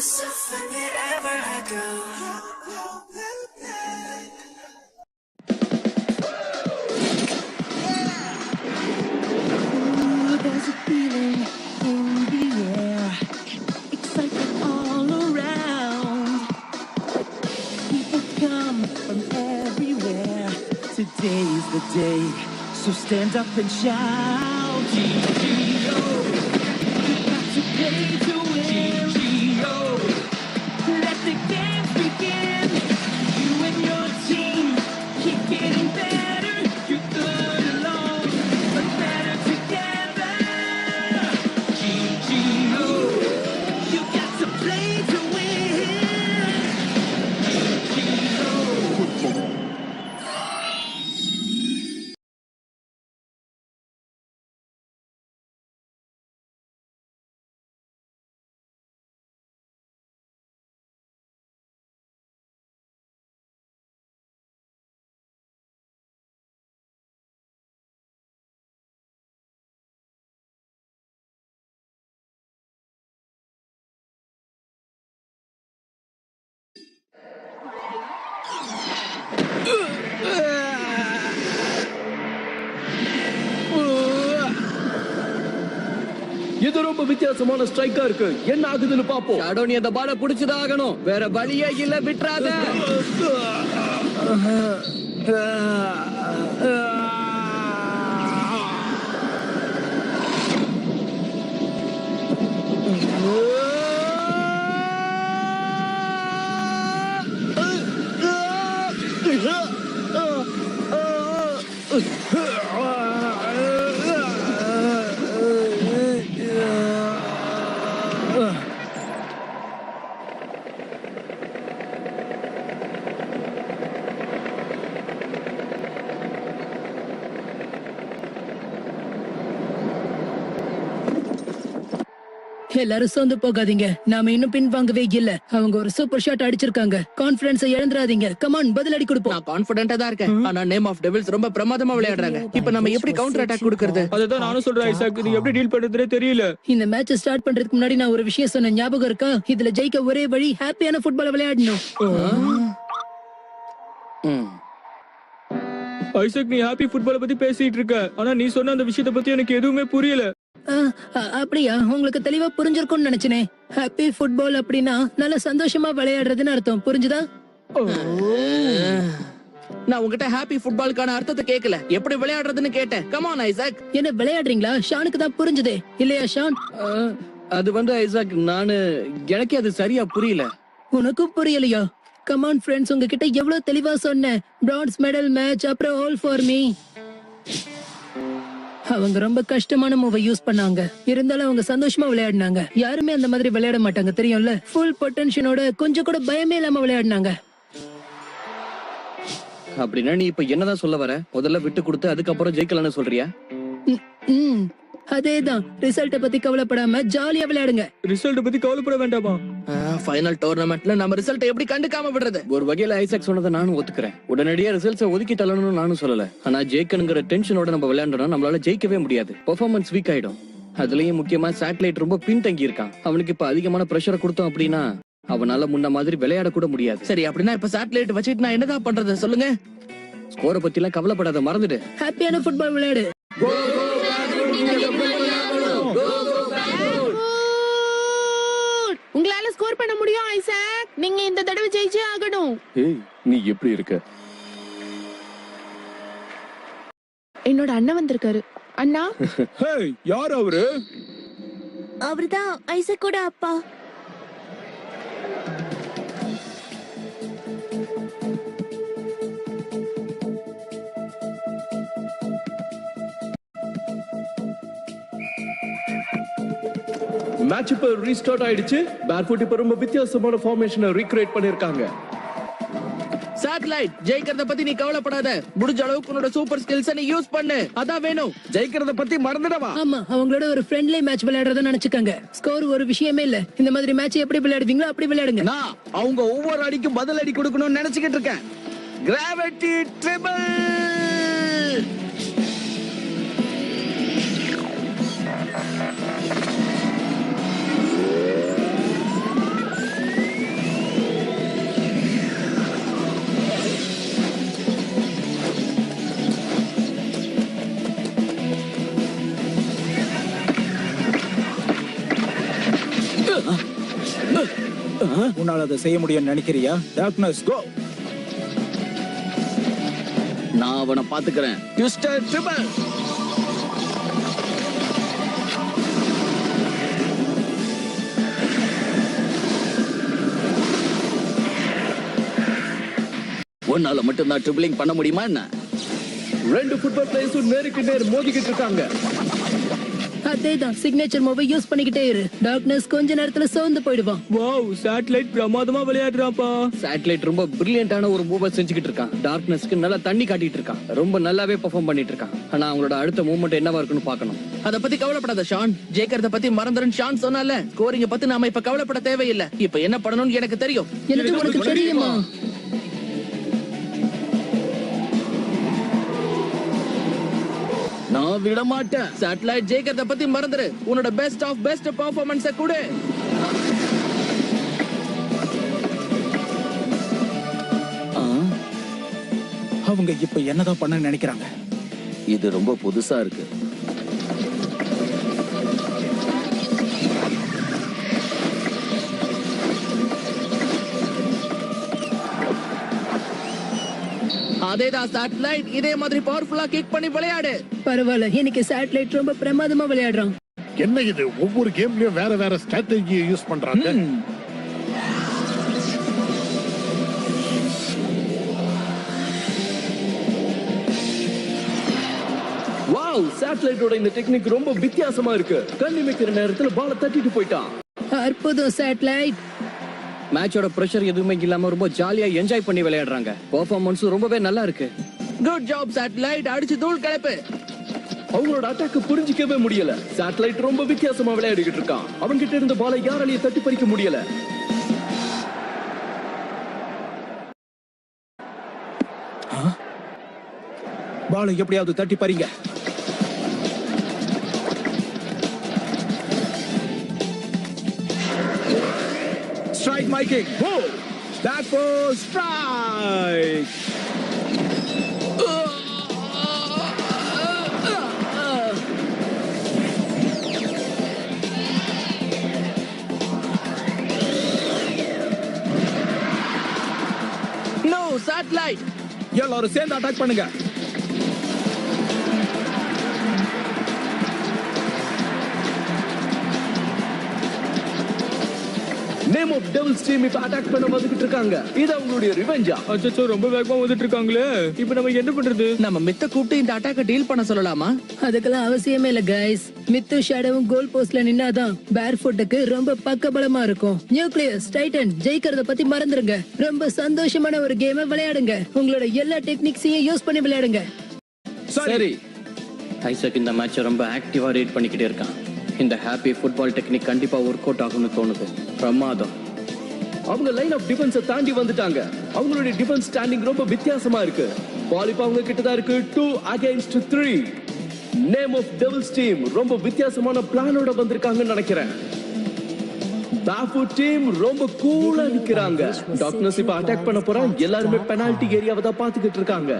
yourself wherever I go. There's a feeling in the air, excitement all around. People come from everywhere. Today's the day, so stand up and shout. G-G-O, you got to play to win. G-G-O, let the games begin. You and your team keep getting better. You're good alone, but better together. G-G-O, you got to play to win. G-G-O. இது ரொம்ப வித்தியாசமான ஸ்ட்ரைக்கா இருக்கு. என்ன ஆகுதுன்னு பாப்போம். Shadow நீ அந்த பால புடிச்சுதான் ஆகணும். வேற வழியே இல்ல, விட்டுறாத. எல்லாரும் சோர்ந்து போகாதீங்க. நாம இன்னும் பின்வாங்கவே இல்ல. அவங்க ஒரு சூப்பர் ஷாட் அடிச்சிருக்காங்க. கான்ஃபிடன்ஸை இழந்துராதீங்க. கமான், பதிலடி கொடுப்போம். நான் கான்ஃபிடென்ட்டா தான் இருக்கேன். ஆனா நேம் ஆஃப் டெவில்ஸ் ரொம்ப பிரமாதமா விளையாடுறாங்க. இப்போ நம்ம எப்படி கவுண்டர் அட்டாக் கொடுக்கிறது? அதுதான் நானும் சொல்றேன் ஐசாக். இது எப்படி டீல் பண்றதுனே தெரியல. இந்த மேட்ச் ஸ்டார்ட் பண்றதுக்கு முன்னாடி நான் ஒரு விஷயம் சொன்ன ஞாபகம் இருக்கா? இதுல ஜெயிக்க ஒரே வழி ஹாப்பியான ஃபுட்பால் விளையாடணும். ஐசாக், நீ ஹாப்பி ஃபுட்பால பத்தி பேசிட்டு இருக்க. ஆனா நீ சொன்ன அந்த விஷயத்தை பத்தி எனக்கு எதுவுமே புரியல. அப்படியா? உங்களுக்கு தெளிவா புரிஞ்சிருக்கும்னு நினைச்சனே. ஹாப்பி ஃபுட்பால் அப்படின்னா நல்ல சந்தோஷமா விளையாடுறதுன்னு அர்த்தம். புரிஞ்சுதா? நான் உங்ககிட்ட ஹாப்பி ஃபுட்பாலுக்கான அர்த்தத்தை கேட்கல, எப்படி விளையாடுறதுன்னு கேட்டேன். Come on Isaac. என்ன விளையாடுறீங்களா? ஷானுக்கு தான் புரிஞ்சுதே இல்லையா ஷான்? அது ஐசாக், எனக்கே அது சரியா புரியல. உனக்கும் புரியலையா? கமான் ஃப்ரெண்ட்ஸ், உங்ககிட்ட எவ்வளவு தெளிவா சொன்னேன். பிரான்ஸ் மெடல் மேட்ச், அப்புறம் ஆல் ஃபார் மீ. அவங்க ரொம்ப கஷ்டமான மூவை யூஸ் பண்ணாங்க. இருந்தாலும் அவங்க சந்தோஷமா விளையாடினாங்க. யாருமே அந்த மாதிரி விளையாட மாட்டாங்க, தெரியும்ல. ஃபுல் பொட்டன்ஷியலோட கொஞ்சம் கூட பயமே இல்லாம விளையாடினாங்க. அப்படின்னா நீ இப்ப என்னதான் சொல்ல வர? முதல்ல விட்டு கொடுத்து அதுக்கப்புறம் ஜெயிக்கலாம்னு சொல்றியா? அதேதான். ரிசல்ட்ட பத்தி கவலைப்படாம ஜாலியா விளையாடுங்க. ரிசல்ட் பத்தி கவலைப்பட வேண்டாமா? ஃபைனல் டோர்னமெண்ட்ல நம்ம ரிசல்ட் எப்படி கண்டுக்காம விடுறது? ஒரு வகையில ஐசாக் சொன்னதை நானும் ஒத்துக்கிறேன். உடனடியா ரிசல்ட்ஸை ஒதுக்கி தள்ளணும்னு நானும் சொல்லல. ஆனா ஜெயிக்கணுங்கிற டென்ஷனோட நம்ம விளையாண்டோம்னா நம்மளால ஜெயிக்கவே முடியாது. பெர்ஃபார்மன்ஸ் வீக் ஆயிடும். அதுலயும் முக்கியமா சேட்டலைட் ரொம்ப பின்தங்கி இருக்கான். அவனுக்கு இப்ப அதிகமான பிரஷரை கொடுத்தோம் அப்படின்னா அவனால முன்ன மாதிரி விளையாட கூட முடியாது. சரி, அப்படின்னா இப்ப சேட்டலைட் வச்சுட்டு நான் என்னதான் பண்றது சொல்லுங்க. ஸ்கோரை பத்தி எல்லாம் கவலைப்படாத, மறந்துடு. ஹாப்பியான ஃபுட்பால் விளையாடு. உங்களால ஸ்கோர் பண்ண முடியும் ஐசாக். நீங்க இந்த தடவை ஜெயிச்சே ஆகணும். ஏய், நீ எப்படி இருக்க? என்னோட அண்ணன் வந்திருக்காரு. அண்ணா. ஹேய், யார் அவரு? அவர்தான் ஐசாக்கோட அப்பா. மேட்ச் இப்ப ரீஸ்டார்ட் ஆயிடுச்சு. பேர்ஃபுட் இப்ப ரொம்ப வித்தியாசமான ஃபார்மேஷனை ரீக்ரியேட் பண்ணிருக்காங்க. சேட்டலைட், ஜெயிக்கிறத பத்தி நீ கவலைப்படாத. முடிஞ்ச அளவுக்கு உன்னோட சூப்பர் ஸ்கில்ஸ் நீ யூஸ் பண்ணு. அதான் வேணும். ஜெயிக்கிறத பத்தி மறந்துடவா? ஆமா, அவங்களோட ஒரு ஃப்ரெண்ட்லி மேட்ச் விளையாடுறத நினைச்சுக்கங்க. ஸ்கோர் ஒரு விஷயமே இல்ல. இந்த மாதிரி மேட்ச் எப்படி விளையாடுவீங்களோ அப்படி விளையாடுங்க. நான் அவங்க ஒவ்வொரு அடிக்கும் பதில் அடி கொடுக்கணும்னு நினைச்சுக்கிட்டு இருக்கேன். Gravity triple. உன்னால அதை செய்ய முடியும்னு நினைக்கிறியா? டார்க்னஸ் கோ. நான் அவனை பாத்துக்கிறேன். Twister triple. ஒன்னால மட்டும் தான் ட்ரிபிளிங் பண்ண முடியுமா என்ன? ரெண்டு ஃபுட்பால் பிளேயர்ஸும் நேருக்கு நேர் மோதிக்கிட்டு இருக்காங்க. அதேதான், சிக்னேச்சர் மூவை யூஸ் பண்ணிக்கிட்டே இரு. டார்க்னஸ் கொஞ்ச நேரத்துல சோர்ந்து போயிடுவான். வாவ், சேட்டலைட் பிரமாதமா விளையாடுறாப்பா. சேட்டலைட் ரொம்ப பிரில்லியன்டான ஒரு மூவ் செஞ்சுக்கிட்டு இருக்கான். டார்க்னஸ்க்கு நல்லா தண்ணி காட்டிட்டு இருக்கான். ரொம்ப நல்லாவே பெர்ஃபார்ம் பண்ணிட்டு இருக்கான். ஆனா அவங்களோட அடுத்த மூவ்மெண்ட் என்னவா இருக்குன்னு பார்க்கணும். அத பத்தி கவலைப்படாத ஷான். ஜெயிக்கிறத பத்தி மறந்துருன்னு ஷான் சொன்னால. ஸ்கோரிங்க பத்தி நாம இப்ப கவலைப்பட தேவையில்லை. இப்ப என்ன பண்ணணும்னு எனக்கு தெரியும். எனக்கு உனக்கு தெரியுமா? நான் விட மாட்டேன். சேட்டலைட் ஜெயிக்கிறத பத்தி மறந்துரு. உன்னோட பெஸ்ட் ஆஃப் பெஸ்ட் பெர்ஃபார்மன்ஸ கொடு. அவங்க இப்ப என்னதான் பண்ண நினைக்கிறாங்க? இது ரொம்ப புதுசா இருக்கு. அதேதான் சேட்டலைட், இதே மாதிரி பவர்ஃபுல்லா கிக் பண்ணி விளையாடு. பரவாயில்ல, இன்னைக்கு சேட்டலைட் ரொம்ப பிரமாதமா விளையாடுறான். என்ன இது, ஒவ்வொரு கேம்லயும் வேற வேற ஸ்ட்ராட்டஜியை யூஸ் பண்றாங்க. வாவ், சேட்டலைட்டோட இந்த டெக்னிக் ரொம்ப வித்தியாசமா இருக்கு. கண்ணி வைக்கிற நேரத்துல பால தட்டிட்டு போயிட்டான். அற்புதம் சேட்டலைட். மேட்சோட பிரஷர் எதுவுமே இல்லாம ரொம்ப ஜாலியா என்ஜாய் பண்ணி விளையாடுறாங்க. பெர்ஃபார்மன்ஸ் ரொம்பவே நல்லா இருக்கு. குட் ஜாப் சேட்டலைட், அடிச்சு தூள் கிளப்பு. அவங்களோட அட்டாக் புரிஞ்சிக்கவே முடியல. சேட்டலைட் ரொம்ப வித்தியாசமா விளையாடிக்கிட்டு இருக்கான். அவங்க கிட்ட இருந்த பாலை யாராலையும் தட்டி பறிக்க முடியல. பாலை எப்படியாவது தட்டி பறிங்க. Strike my kick. Whoa! Back post strike. No satellite. எல்லாரும் சேர்ந்து அட்டாக் பண்ணுங்க. நேம் ஆஃப் டெவில்ஸ் டீம் இப்ப அட்டாக் பண்ண வந்துகிட்டு இருக்காங்க. இது அவங்களுடைய ரிவெஞ்சா? அச்சச்சோ, ரொம்ப வேகமா வந்துட்டு இருக்காங்களே. இப்போ நம்ம என்ன பண்றது? நம்ம மித்த கூப்பிட்டு இந்த அட்டாக்க டீல் பண்ண சொல்லலாமா? அதுக்கெல்லாம் அவசியமே இல்ல கைஸ். மித்து ஷேடோவும் கோல் போஸ்ட்ல நின்னாதான் பேர்ஃபுட்டுக்கு ரொம்ப பக்கபலமா இருக்கும். நியூக்ளியஸ் டைட்டன் ஜெயிக்கிறத பத்தி மறந்துருங்க. ரொம்ப சந்தோஷமான ஒரு கேமை விளையாடுங்க. உங்களோட எல்லா டெக்னிக்ஸையும் யூஸ் பண்ணி விளையாடுங்க. சரி, ஐசக் இந்த மேட்சை ரொம்ப ஆக்டிவா ரீட் பண்ணிக்கிட்டே இருக்கான். இந்த ஹாப்பி ஃபுட்பால் டெக்னிக் கண்டிப்பா ஒர்க் அவுட் ஆகும்னு தோணுது. பிரமாதம். அவங்க லைன் ஆஃப் டிஃபென்ஸை தாண்டி வந்துட்டாங்க. அவங்களுடைய டிஃபென்ஸ் ஸ்டாண்டிங் ரொம்ப வித்தியாசமா இருக்கு. பால் இப்ப அவங்க கிட்ட தான் இருக்கு. 2 against 3. Name of devils team ரொம்ப வித்தியாசமான பிளானோட வந்திருக்காங்கன்னு நினைக்கிறேன். பேஃபுட் டீம் ரொம்ப கூலா நிக்கிறாங்க. டார்க்னஸ் இப்ப அட்டாக் பண்ண போறான். எல்லாருமே பெனால்டி ஏரியாவை தான் பாத்துக்கிட்டு இருக்காங்க.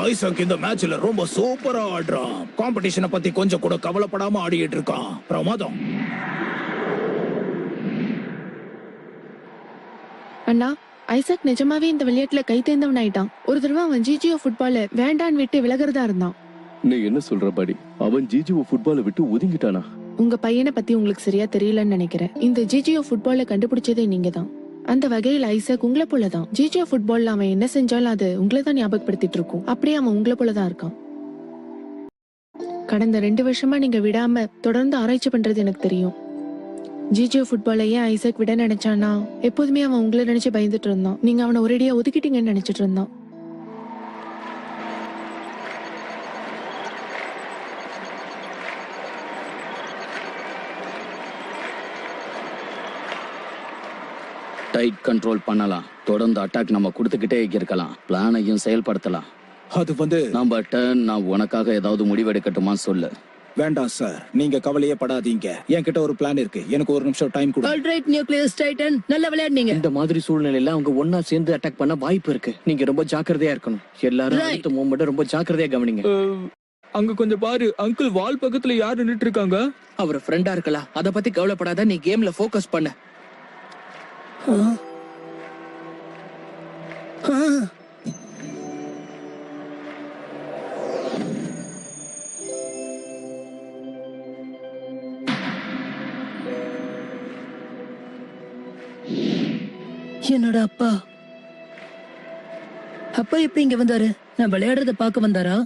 ஐசக் இந்த மேட்ச்ல ரொம்ப சூப்பரா ஆடுறான். காம்படிஷனை பத்தி கொஞ்சம் கூட கவலைப்படாம ஆடிட்டு இருக்கான். பிரமாதம். அண்ணா, ஐசக் நிஜமாவே இந்த விளையாட்டுல கை தேர்ந்தவன் ஆயிட்டான். ஒரு தடவை அவன் ஜிஜிஓ ஃபுட்பால வேண்டான்னு விட்டு விலகிறதா இருந்தான். நீ என்ன சொல்ற பாடி? அவன் ஜிஜிஓ ஃபுட்பாலை விட்டு ஒதுங்கிட்டானா? உங்க பையனை பத்தி உங்களுக்கு சரியா தெரியலன்னு நினைக்கிறேன். இந்த ஜிஜிஓ ஃபுட்பால கண்டுபிடிச்சதே நீங்க தான். அந்த வகையில் ஐசக் உங்களை போலதான். ஜிஜிஓ ஃபுட்பால்ல அவன் என்ன செஞ்சாலும் அது உங்களை தான் ஞாபகப்படுத்திட்டு இருக்கும். அப்படியே அவன் உங்களை போலதான் இருக்கான். கடந்த 2 வருஷமா நீங்க விடாம தொடர்ந்து ஆராய்ச்சி பண்றது எனக்கு தெரியும். ஜிஜிஓ ஃபுட்பாலை ஏன் ஐசக் விட நினைச்சானா, எப்போதுமே அவன் உங்களை நினைச்சு பயந்துட்டு இருந்தான். நீங்க அவனை ஒரேடியா ஒதுக்கிட்டீங்கன்னு நினைச்சிட்டு இருந்தான். டைட் கண்ட்ரோல் பண்ணலாம். தொடர்ந்து அட்டாக் நம்ம கொடுத்துக்கிட்டே இருக்கலாம். பிளானையும் செயல்படுத்தலாம். அது நம்ம டர்ன். நான் உனக்காக ஏதாவது முடிவெடுக்கட்டுமா சொல்லு. வேண்டாம் சார், நீங்க கவலையே படாதீங்க. என்கிட்ட ஒரு பிளான் இருக்கு. எனக்கு ஒரு நிமிஷம் டைம் கொடு. ஆல்ரைட் நியூக்ளியஸ் டைட்டன், நல்லா விளையாடுனீங்க. இந்த மாதிரி சூழ்நிலையில அவங்க ஒன்னா சேர்ந்து அட்டாக் பண்ண வாய்ப்பு இருக்கு. நீங்க ரொம்ப ஜாக்கிரதையா இருக்கணும். எல்லாரும் Right. அடுத்த மூவ்மெண்ட் ரொம்ப ஜாக்கிரதையா கவனிங்க. அங்க கொஞ்சம் பாரு அங்கிள் வால் பக்கத்துல யார் நின்னுட்டு இருக்காங்க? அவர் ஃப்ரெண்டா இருக்கலாம். அத பத்தி கவலைப்படாத, நீ கேம்ல ஃபோக்கஸ் பண்ணு. என்னோட அப்பா அப்பா எப்ப இங்க வந்தாரு? நான் விளையாடுறத பார்க்க வந்தாரா?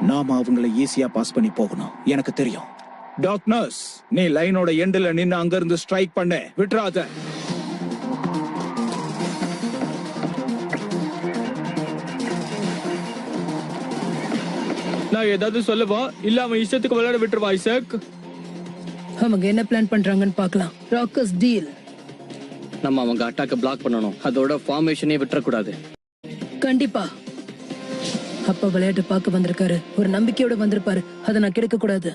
நாம அவங்கள ஈஸியா பாஸ் பண்ணி போகணும், எனக்கு தெரியும். டாக்டர்ஸ், நீ லைனோட எண்ட்ல நின்னு அங்க இருந்து ஸ்ட்ரைக் பண்ணு, விட்டுறாத. நான் ஏதாவது சொல்லவா இல்ல அவன் இஷ்டத்துக்கு விளையாட விட்டுருவா ஐசக்? அவங்க என்ன பிளான் பண்றாங்கன்னு பார்க்கலாம். Rockers deal. நம்ம அவங்க அட்டாக்க பிளாக் பண்ணணும். அதோட ஃபார்மேஷனே விட்டுறக்கூடாது. கண்டிப்பா. அப்பா விளையாட்டு பார்க்க வந்திருக்காரு, ஒரு நம்பிக்கையோட வந்திருப்பாரு. அதை நான் கெடுக்க கூடாது.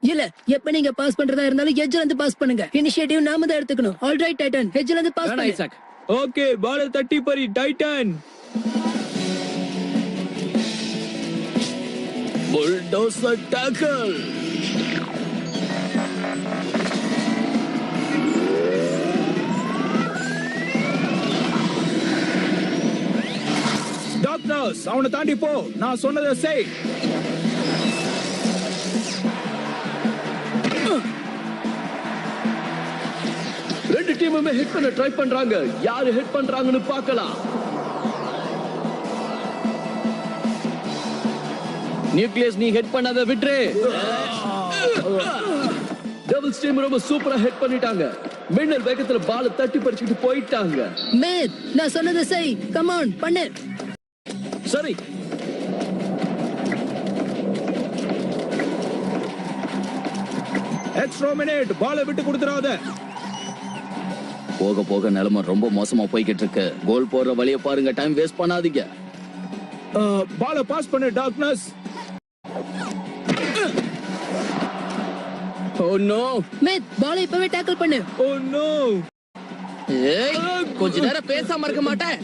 இல்ல, எப்ப நீங்க பாஸ் பண்றதா இருந்தாலும் எட்ஜ்ல இருந்து பாஸ் பண்ணுங்க. இனிஷியேட்டிவ் நாம தான் எடுத்துக்கணும். ஆல்ரைட் டைட்டன், எட்ஜ்ல இருந்து பாஸ் பண்ணு. ஐசக், ஓகே, பால தட்டி பறி டைட்டன். Bulldozer tackle. டாக்டர்ஸ், அவனை தாண்டி போ, நான் சொன்னதை செய். ரெண்டு டீமுமே ஹிட் பண்ண ட்ரை பண்றாங்க. யாரு ஹிட் பண்றாங்கன்னு பார்க்கலாம். நியூக்ளியஸ், நீ ஹெட் பண்ணாத, விட்டுரு. டபுள்ஸ் டீம் ரொம்ப சூப்பரா ஹிட் பண்ணிட்டாங்க. மின்னல் வேகத்துல பால தட்டி பறிச்சுட்டு போயிட்டாங்க. மேத், நான் சொன்னதை செய். கம் ஆன், பண்ணு. சரி, எக்ஸ்ட்ரா மினிட், பால விட்டு கொடுத்துறாத. போக போக நிலைமை ரொம்ப மோசமா போய்கிட்டு இருக்கு. கோல் போடுற வழியை பாருங்க, டைம் வேஸ்ட் பண்ணாதீங்க. பால பாஸ் பண்ணு டாக்டர்ஸ். Oh no. மேத், பாலை இப்பவே டேக்கிள் பண்ணு. Oh no. ஏய், கொஞ்ச நேரம் பேசாம இருக்க மாட்டேன்.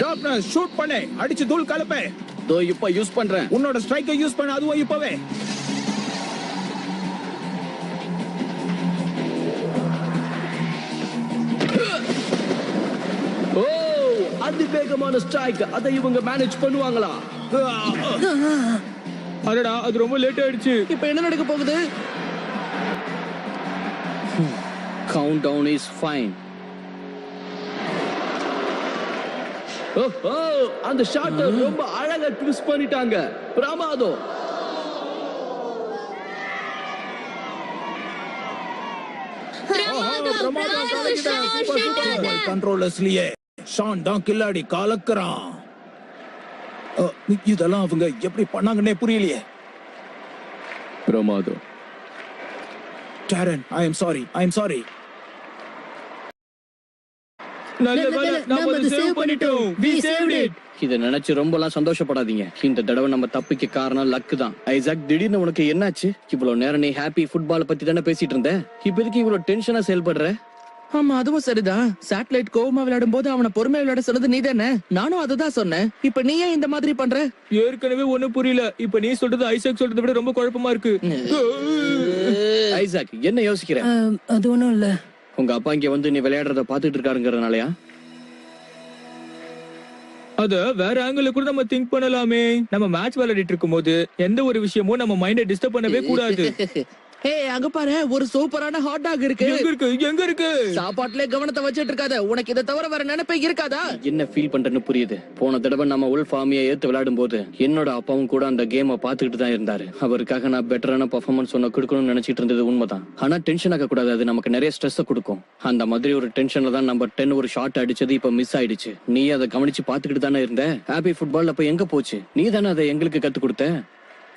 டாக்டர்ஸ், ஷூட் பண்ணு, அடிச்சு தூள் கலப்பே. தோ இப்ப யூஸ் பண்றேன். உன்னோட ஸ்ட்ரைக்கை யூஸ் பண்ண, அதுவும் இப்பவே. ஓ, அதிவேகமான ஸ்ட்ரைக். அதை இவங்க மேனேஜ் பண்ணுவாங்களா? அடடா, அது ரொம்ப லேட் ஆயிடுச்சு. இப்ப என்ன நடக்க போகுது? Count down is fine. ஓ, அந்த ஷாட்டை ரொம்ப அழகா ட்விஸ்ட் பண்ணிட்டாங்க. பிரமாதம். கண்ட்ரோலர்ஸ்லயே ஷான் தான் கில்லாடி கலக்குறான். இதெல்லாம் அவங்க எப்படி பண்ணாங்கன்னே புரியலையே. பிரமாதம். டாரன், ஐ எம் சாரி. நல்ல வேளை நாம அதை சேவ் பண்ணிட்டோம். We saved it. இத நினைச்சு ரொம்பலாம் சந்தோஷப்படாதீங்க. இந்த தடவை நம்ம தப்பிக்க காரணம் லக் தான். ஐசாக், திடீர்னு உனக்கு என்னாச்சு? இவ்வளவு நேரம் நீ ஹாப்பி ஃபுட்பால் பத்தி தானே பேசிட்டு இருந்த. இப்ப எதுக்கு இவ்வளவு டென்ஷனா செயல்படுற? ஆமா, அதுவும் சரிதான். சேட்டலைட் கோவமா விளையாடும் போது அவனை பொறுமையா விளையாட சொன்னது நீ தானே. நானும் அததான் சொன்னேன். இப்ப நீ ஏன் இந்த மாதிரி பண்ற? ஏற்கனவே ஒண்ணும் புரியல. இப்ப நீ சொல்றது ஐசக் சொல்றதை விட ரொம்ப குழப்பமா இருக்கு. ஐசாக், என்ன யோசிக்கிற? அது ஒண்ணும் இல்ல. உங்க அப்பா இங்க வந்து நீ விளையாடுறத பாத்துட்டு இருக்காருங்கறனாலயா? அத வேற ஆங்கிள் கூட நம்ம திங்க் பண்ணலாமே. நம்ம மேட்ச் விளையாடிட்டு இருக்கும்போது எந்த ஒரு விஷயமும் நம்ம மைண்டை டிஸ்டர்ப் பண்ணவே கூடாது. ஏய் அங்க பாரு ஒரு சூப்பரான ஹாட் டாக் இருக்கு. எங்க இருக்கு சாப்பாட்டுல கவனத்தை வச்சிட்டு இருக்காத. உனக்கு இதை தவிர வேற நினைப்பே இருக்காதா? என்ன ஃபீல் பண்றேன்னு புரியுது. போன தடவை நம்ம உல்ஃப் ஆர்மியை ஏத்து விளையாடும் போது என்னோட அப்பாவும் கூட அந்த கேமை பாத்துக்கிட்டு தான் இருந்தாரு. அவருக்காக நான் பெட்டரான பெர்ஃபார்மன்ஸ் ஒன்னு கொடுக்கணும்னு நினைச்சிட்டு இருந்தது உண்மைதான். ஆனா டென்ஷன் ஆக கூடாது, அது நமக்கு நிறைய ஸ்ட்ரெஸ் கொடுக்கும். அந்த மாதிரி ஒரு டென்ஷன்ல தான் நம்பர் 10 ஒரு ஷாட் அடிச்சது இப்ப மிஸ் ஆயிடுச்சு. நீ அதை கவனிச்சு பாத்துக்கிட்டு தானே இருந்த. ஹாப்பி ஃபுட்பால் அப்ப எங்க போச்சு? நீ தானே அதை எங்களுக்கு கத்து கொடுத்த.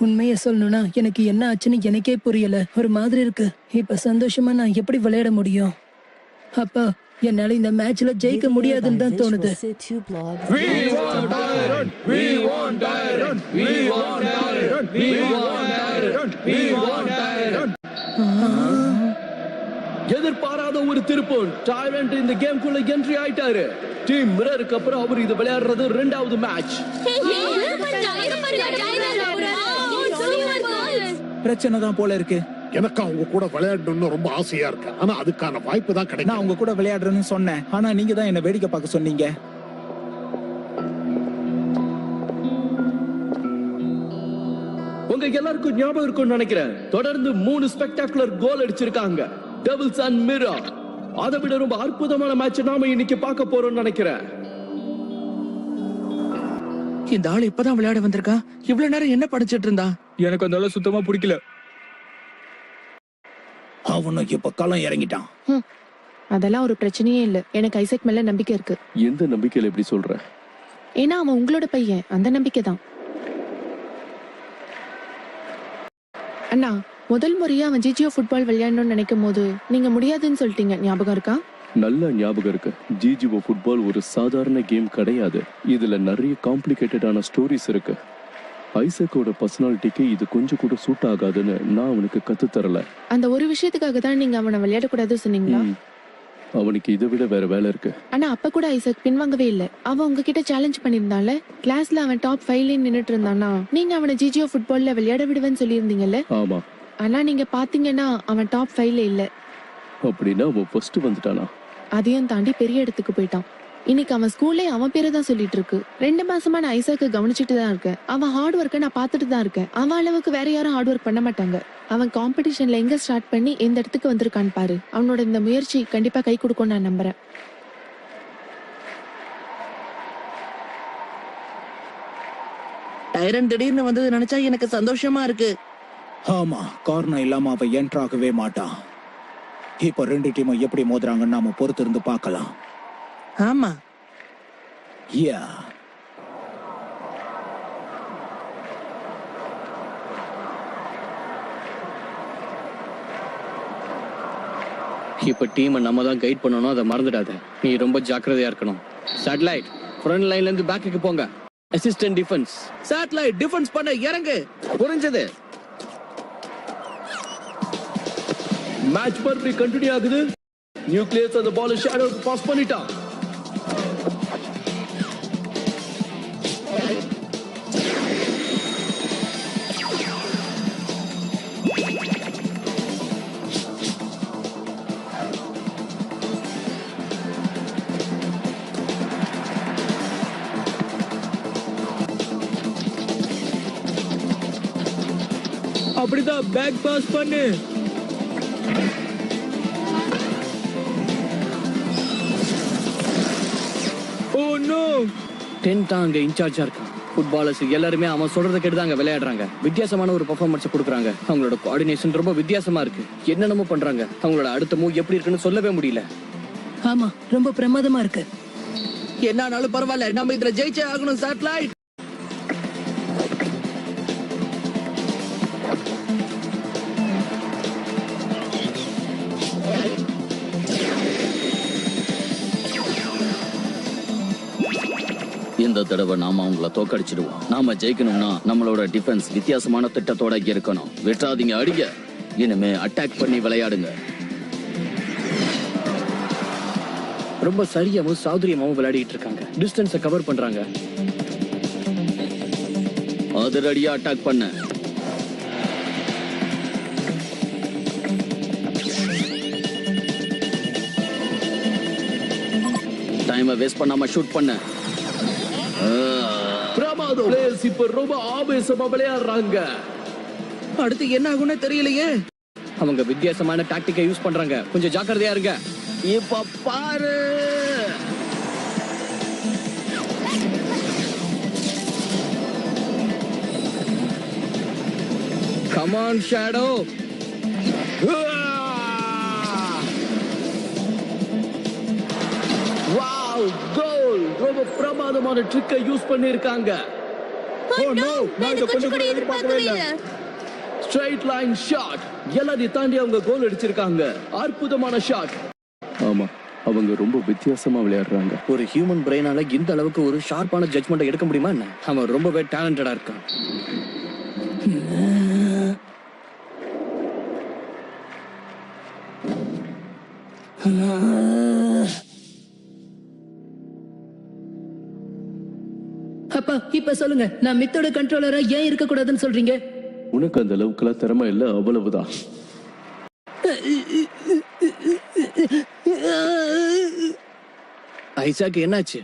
உண்மைய சொல்லணும்னா எனக்கு என்ன ஆச்சுன்னு எனக்கே புரியல. ஒரு மாதிரி இருக்கு. இப்ப சந்தோஷமா நான் எப்படி விளையாட முடியும்? அப்பா, என்னால இந்த மேட்ச்ல ஜெயிக்க முடியாதுன்னு தான் தோணுது. எதிர்பாராத ஒரு திருப்பம். டைரண்ட் இந்த கேம்குள்ள என்ட்ரி ஆயிட்டாரு. டீம் மிரருக்கு அப்புறம் அவர் இது விளையாடுறது 2வது மேட்ச். பிரச்சனை தான் போல இருக்கு. எனக்கு அவங்க கூட விளையாடணும்னு ரொம்ப ஆசையா இருக்கு. ஆனா அதுக்கான வாய்ப்பு தான் கிடைக்கும். நான் அவங்க கூட விளையாடுறேன்னு சொன்னேன், ஆனா நீங்க தான் என்ன வேடிக்கை பார்க்க சொன்னீங்க. உங்க எல்லாருக்கும் ஞாபகம் இருக்கும்னு நினைக்கிறேன், தொடர்ந்து 3 ஸ்பெக்டாகுலர் கோல் அடிச்சிருக்காங்க டெவில்ஸ் அண்ட் மிரர். அதை விட ரொம்ப அற்புதமான மேட்ச் நாம இன்னைக்கு பார்க்க போறோம்னு நினைக்கிறேன். இந்த ஆள் இப்பதான் விளையாட வந்திருக்கா. இவ்வளவு நேரம் என்ன படிச்சிட்டு இருந்தா? எனக்கு அந்த சுத்தமா பிடிக்கல. அவனுக்கு இப்ப களம் இறங்கிட்டான். அதெல்லாம் ஒரு பிரச்சனையே இல்ல. எனக்கு ஐசக் மேல நம்பிக்கை இருக்கு. எந்த நம்பிக்கையில எப்படி சொல்ற? ஏன்னா அவன் உங்களோட பையன், அந்த நம்பிக்கை தான். அண்ணா, முதல் முறையா அவன் ஜிஜிஓ ஃபுட்பால் விளையாடணும்னு நினைக்கும் போது நீங்க முடியாதுன்னு சொல்லிட்டீங்க, ஞாபகம் இருக்கா? நல்ல ஞாபகம் இருக்கு. ஜிஜிஓ ஃபுட்பால் ஒரு சாதாரண கேம் கிடையாது. இதுல நிறைய காம்ப்ளிகேட்டடான ஸ்டோரிஸ் இருக்கு. ஐசக்கோட பர்சனாலிட்டிக்கு இது கொஞ்சம் கூட சூட் ஆகாதுன்னு நான் அவனுக்கு கத்து தரல. அந்த ஒரு விஷயத்துக்காக தான் நீங்க அவனை விளையாடக்கூடாது சொன்னீங்களா? அவனுக்கு இதை விட வேற வேலை இருக்கு. ஆனா அப்ப கூட ஐசக் பின்வாங்கவே இல்ல. அவன் உங்ககிட்ட சேலஞ்ச் பண்ணிருந்தான்ல, கிளாஸ்ல அவன் டாப் 5ல நின்னுட்டு இருந்தானா, நீங்க அவனை ஜிஜிஓ ஃபுட்பால்ல விளையாட விடுவேன்னு சொல்லியிருந்தீங்கல்ல? ஆமா. ஆனா நீங்க பாத்தீங்கன்னா அவன் டாப் 5ல இல்ல. அப்படின்னா அவன் ஃபர்ஸ்ட் வந்துட்டானா? அதையும் தாண்டி பெரிய இடத்துக்கு போயிட்டான். இன்னைக்கு அவன் ஸ்கூல்லே அவன் பேரை தான் சொல்லிட்டு இருக்கு. 2 மாசமா நான் ஐசாக்க கவனிச்சுட்டு தான் இருக்கேன். அவன் ஹார்ட் ஒர்க்கை நான் பார்த்துட்டு தான் இருக்கேன். அவன் அளவுக்கு வேற யாரும் ஹார்ட் ஒர்க் பண்ண மாட்டாங்க. அவன் காம்படிஷன்ல எங்க ஸ்டார்ட் பண்ணி எந்த இடத்துக்கு வந்திருக்கான்னு பாரு. அவனோட இந்த முயற்சி கண்டிப்பா கை கொடுக்கும் நான் நம்புறேன். டைரன் திடீர்னு வந்தது நினைச்சா எனக்கு சந்தோஷமா இருக்கு. ஆமா, காரணம் இல்லாம அவன் என்ட்ரு ஆகவே மாட்டான். இப்ப 2 டீமும் எப்படி மோதுறாங்கன்னு நாம பொறுத்து இருந்து பார்க்கலாம். ஆமா. யா, இப்ப டீமை நம்ம தான் கைட் பண்ணணும், அதை மறந்துடாத. நீ ரொம்ப ஜாக்கிரதையா இருக்கணும். சேட்டலைட் ஃப்ரண்ட் லைன்ல இருந்து பேக்குக்கு போங்க. Assistant defence. சேட்டலைட் டிஃபென்ஸ் பண்ண இறங்கு. புரிஞ்சது. மேட்ச் மறுபடியும் கண்டினியூ ஆகுது. நியூக்ளியஸ் அந்த பால் ஷேடோக்கு பாஸ் பண்ணிட்டான். அப்படிதான் பேக் பாஸ் பண்ணு. Oh no. 10 தான் அங்க இன்சார்ஜா இருக்கான். ஃபுட்பாலர்ஸ் எல்லாருமே அவன் சொல்றத கேட்டு தான் அங்க விளையாடுறாங்க. வித்தியாசமான ஒரு பெர்ஃபார்மன்ஸ் கொடுக்குறாங்க. அவங்களோட கோஆர்டினேஷன் ரொம்ப வித்தியாசமா இருக்கு. என்னென்னமோ பண்றாங்க. அவங்களோட அடுத்த மூவ் எப்படி இருக்குன்னு சொல்லவே முடியல. ஆமா, ரொம்ப பிரமாதமா இருக்கு. என்னானாலும் பரவாயில்ல, நம்ம இதுல ஜெயிச்சே ஆகணும். சேட்டலைட் இந்த தடவை நாம அவங்கள தோக்கடிச்சிடுவோம். நாம ஜெயிக்கணும்னா நம்மளோட டிஃபென்ஸ் வித்தியாசமான திட்டத்தோட இருக்கணும். விட்டுறாதீங்க, அடிங்க. இனிமே அட்டாக் பண்ணி விளையாடுங்க. ரொம்ப சரியாவும் சாதுரியமாவும் விளையாடிட்டு இருக்காங்க. டிஸ்டன்ஸை கவர் பண்றாங்க. அதிரடியா அட்டாக் பண்ண. டைமை வேஸ்ட் பண்ணாம ஷூட் பண்ண. பிரமாதம். பிளேயர்ஸ் இப்ப ரொம்ப ஆவேசமா விளையாடுறாங்க. அடுத்து என்ன ஆகும்னு தெரியலையே. அவங்க வித்தியாசமான டாக்டிக்கை யூஸ் பண்றாங்க, கொஞ்சம் ஜாக்கிரதையா இருங்க. இப்ப பாரு. Come on, Shadow. வாவ், கோல்! ரொம்ப பிரமாதமான ட்ரிக்கை யூஸ் பண்ணிருக்காங்க. ஓ நோ, நான் இத கொஞ்சம் கூட எதிர்பார்க்கவே இல்ல. ஸ்ட்ரைட் லைன் ஷாட், எல்லாரையும் தாண்டி அவங்க கோல் அடிச்சிருக்காங்க. அற்புதமான ஷாட். ஆமா, அவங்க ரொம்ப வித்தியாசமா விளையாடுறாங்க. ஒரு ஹியூமன் பிரெயினால இந்த அளவுக்கு ஒரு ஷார்ப்பான ஜட்ஜ்மெண்ட் எடுக்க முடியுமா என்ன? அவன் ரொம்பவே டேலண்டடா இருக்கான். அப்பா இப்ப சொல்லுங்க, நான் மித்தோட கண்ட்ரோலரா ஏன் இருக்க கூடாதுன்னு சொல்றீங்க? உனக்கு அந்த அளவுக்குலாம் திறமை இல்ல, அவ்வளவுதான். ஐசாக் என்னாச்சு?